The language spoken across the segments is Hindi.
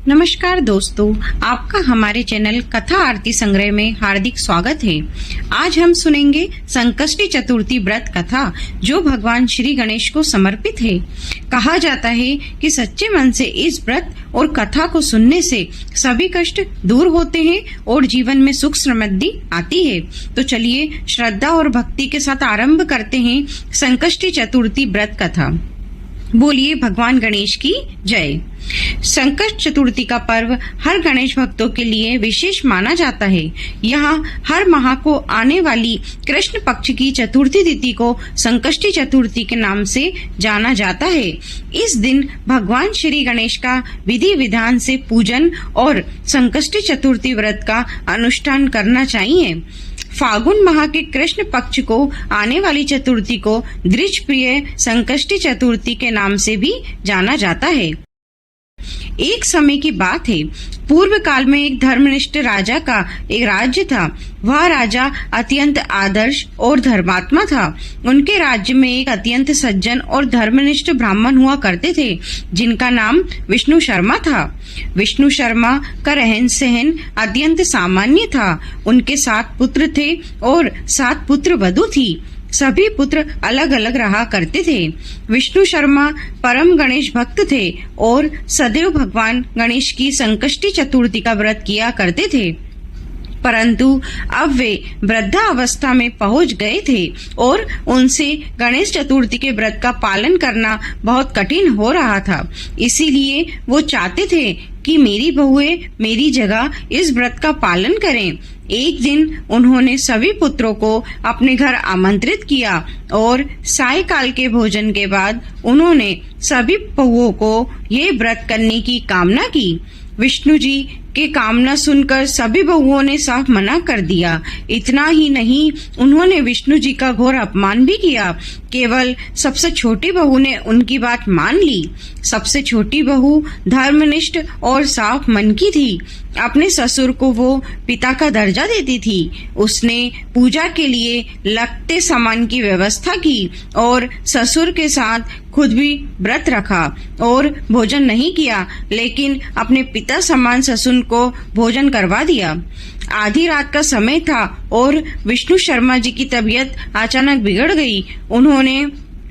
नमस्कार दोस्तों, आपका हमारे चैनल कथा आरती संग्रह में हार्दिक स्वागत है। आज हम सुनेंगे संकष्टी चतुर्थी व्रत कथा जो भगवान श्री गणेश को समर्पित है। कहा जाता है कि सच्चे मन से इस व्रत और कथा को सुनने से सभी कष्ट दूर होते हैं और जीवन में सुख समृद्धि आती है। तो चलिए श्रद्धा और भक्ति के साथ आरंभ करते हैं संकष्टी चतुर्थी व्रत कथा। बोलिए भगवान गणेश की जय। संकष्ट चतुर्थी का पर्व हर गणेश भक्तों के लिए विशेष माना जाता है। यहाँ हर माह को आने वाली कृष्ण पक्ष की चतुर्थी तिथि को संकष्टी चतुर्थी के नाम से जाना जाता है। इस दिन भगवान श्री गणेश का विधि विधान से पूजन और संकष्टी चतुर्थी व्रत का अनुष्ठान करना चाहिए। फागुन माह के कृष्ण पक्ष को आने वाली चतुर्थी को द्विज प्रिय संकष्टी चतुर्थी के नाम से भी जाना जाता है। एक समय की बात है, पूर्व काल में एक धर्मनिष्ठ राजा का एक राज्य था। वह राजा अत्यंत आदर्श और धर्मात्मा था। उनके राज्य में एक अत्यंत सज्जन और धर्मनिष्ठ ब्राह्मण हुआ करते थे जिनका नाम विष्णु शर्मा था। विष्णु शर्मा का रहन सहन अत्यंत सामान्य था। उनके 7 पुत्र थे और 7 पुत्र वधू थी। सभी पुत्र अलग अलग रहा करते थे। विष्णु शर्मा परम गणेश भक्त थे और सदैव भगवान गणेश की संकष्टी चतुर्थी का व्रत किया करते थे। परंतु अब वे वृद्धा अवस्था में पहुंच गए थे और उनसे गणेश चतुर्थी के व्रत का पालन करना बहुत कठिन हो रहा था। इसीलिए वो चाहते थे कि मेरी बहुएं मेरी जगह इस व्रत का पालन करें। एक दिन उन्होंने सभी पुत्रों को अपने घर आमंत्रित किया और सायकाल के भोजन के बाद उन्होंने सभी बहुओं को ये व्रत करने की कामना की। विष्णु जी के कामना सुनकर सभी बहुओं ने साफ मना कर दिया। इतना ही नहीं, उन्होंने विष्णु जी का घोर अपमान भी किया। केवल सबसे छोटी बहू ने उनकी बात मान ली। सबसे छोटी बहू धर्मनिष्ठ और साफ मन की थी। अपने ससुर को वो पिता का दर्जा देती थी। उसने पूजा के लिए लगते सामान की व्यवस्था की और ससुर के साथ खुद भी व्रत रखा और भोजन नहीं किया, लेकिन अपने पिता समान ससुर को भोजन करवा दिया। आधी रात का समय था और विष्णु शर्मा जी की तबीयत अचानक बिगड़ गई। उन्होंने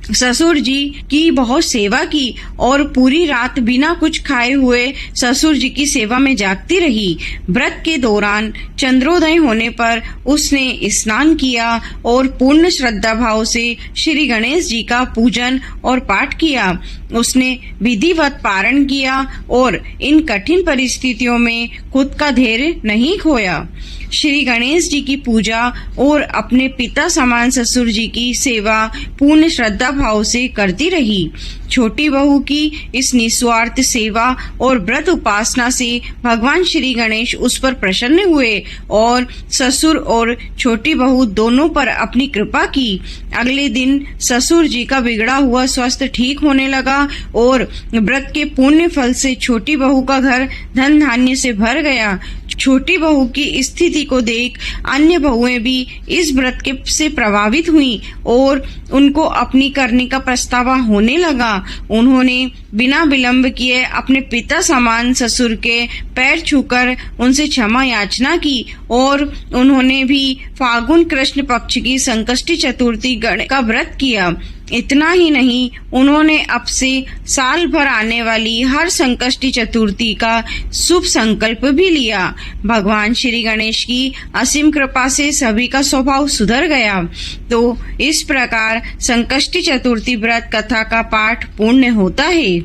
ससुर जी की बहुत सेवा की और पूरी रात बिना कुछ खाए हुए ससुर जी की सेवा में जागती रही। व्रत के दौरान चंद्रोदय होने पर उसने स्नान किया और पूर्ण श्रद्धा भाव से श्री गणेश जी का पूजन और पाठ किया। उसने विधिवत पारण किया और इन कठिन परिस्थितियों में खुद का धैर्य नहीं खोया। श्री गणेश जी की पूजा और अपने पिता समान ससुर जी की सेवा पूर्ण श्रद्धा भाव से करती रही। छोटी बहू की इस निस्वार्थ सेवा और व्रत उपासना से भगवान श्री गणेश उस पर प्रसन्न हुए और ससुर और छोटी बहू दोनों पर अपनी कृपा की। अगले दिन ससुर जी का बिगड़ा हुआ स्वास्थ्य ठीक होने लगा और व्रत के पुण्य फल से छोटी बहू का घर धन धान्य से भर गया। छोटी बहू की स्थिति को देख अन्य बहुएं भी इस व्रत के से प्रभावित हुई और उनको अपनी करने का पछतावा होने लगा। उन्होंने बिना विलंब किए अपने पिता समान ससुर के पैर छूकर उनसे क्षमा याचना की और उन्होंने भी फागुन कृष्ण पक्ष की संकष्टी चतुर्थी का व्रत किया। इतना ही नहीं, उन्होंने अब से साल भर आने वाली हर संकष्टी चतुर्थी का शुभ संकल्प भी लिया। भगवान श्री गणेश की असीम कृपा से सभी का स्वभाव सुधर गया। तो इस प्रकार संकष्टी चतुर्थी व्रत कथा का पाठ पूर्ण होता है।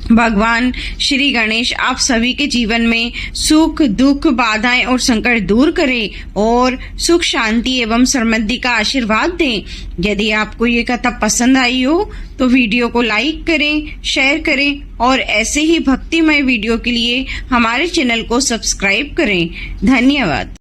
भगवान श्री गणेश आप सभी के जीवन में सुख दुख बाधाएं और संकट दूर करें और सुख शांति एवं समृद्धि का आशीर्वाद दें। यदि आपको ये कथा पसंद आई हो तो वीडियो को लाइक करें, शेयर करें और ऐसे ही भक्तिमय वीडियो के लिए हमारे चैनल को सब्सक्राइब करें। धन्यवाद।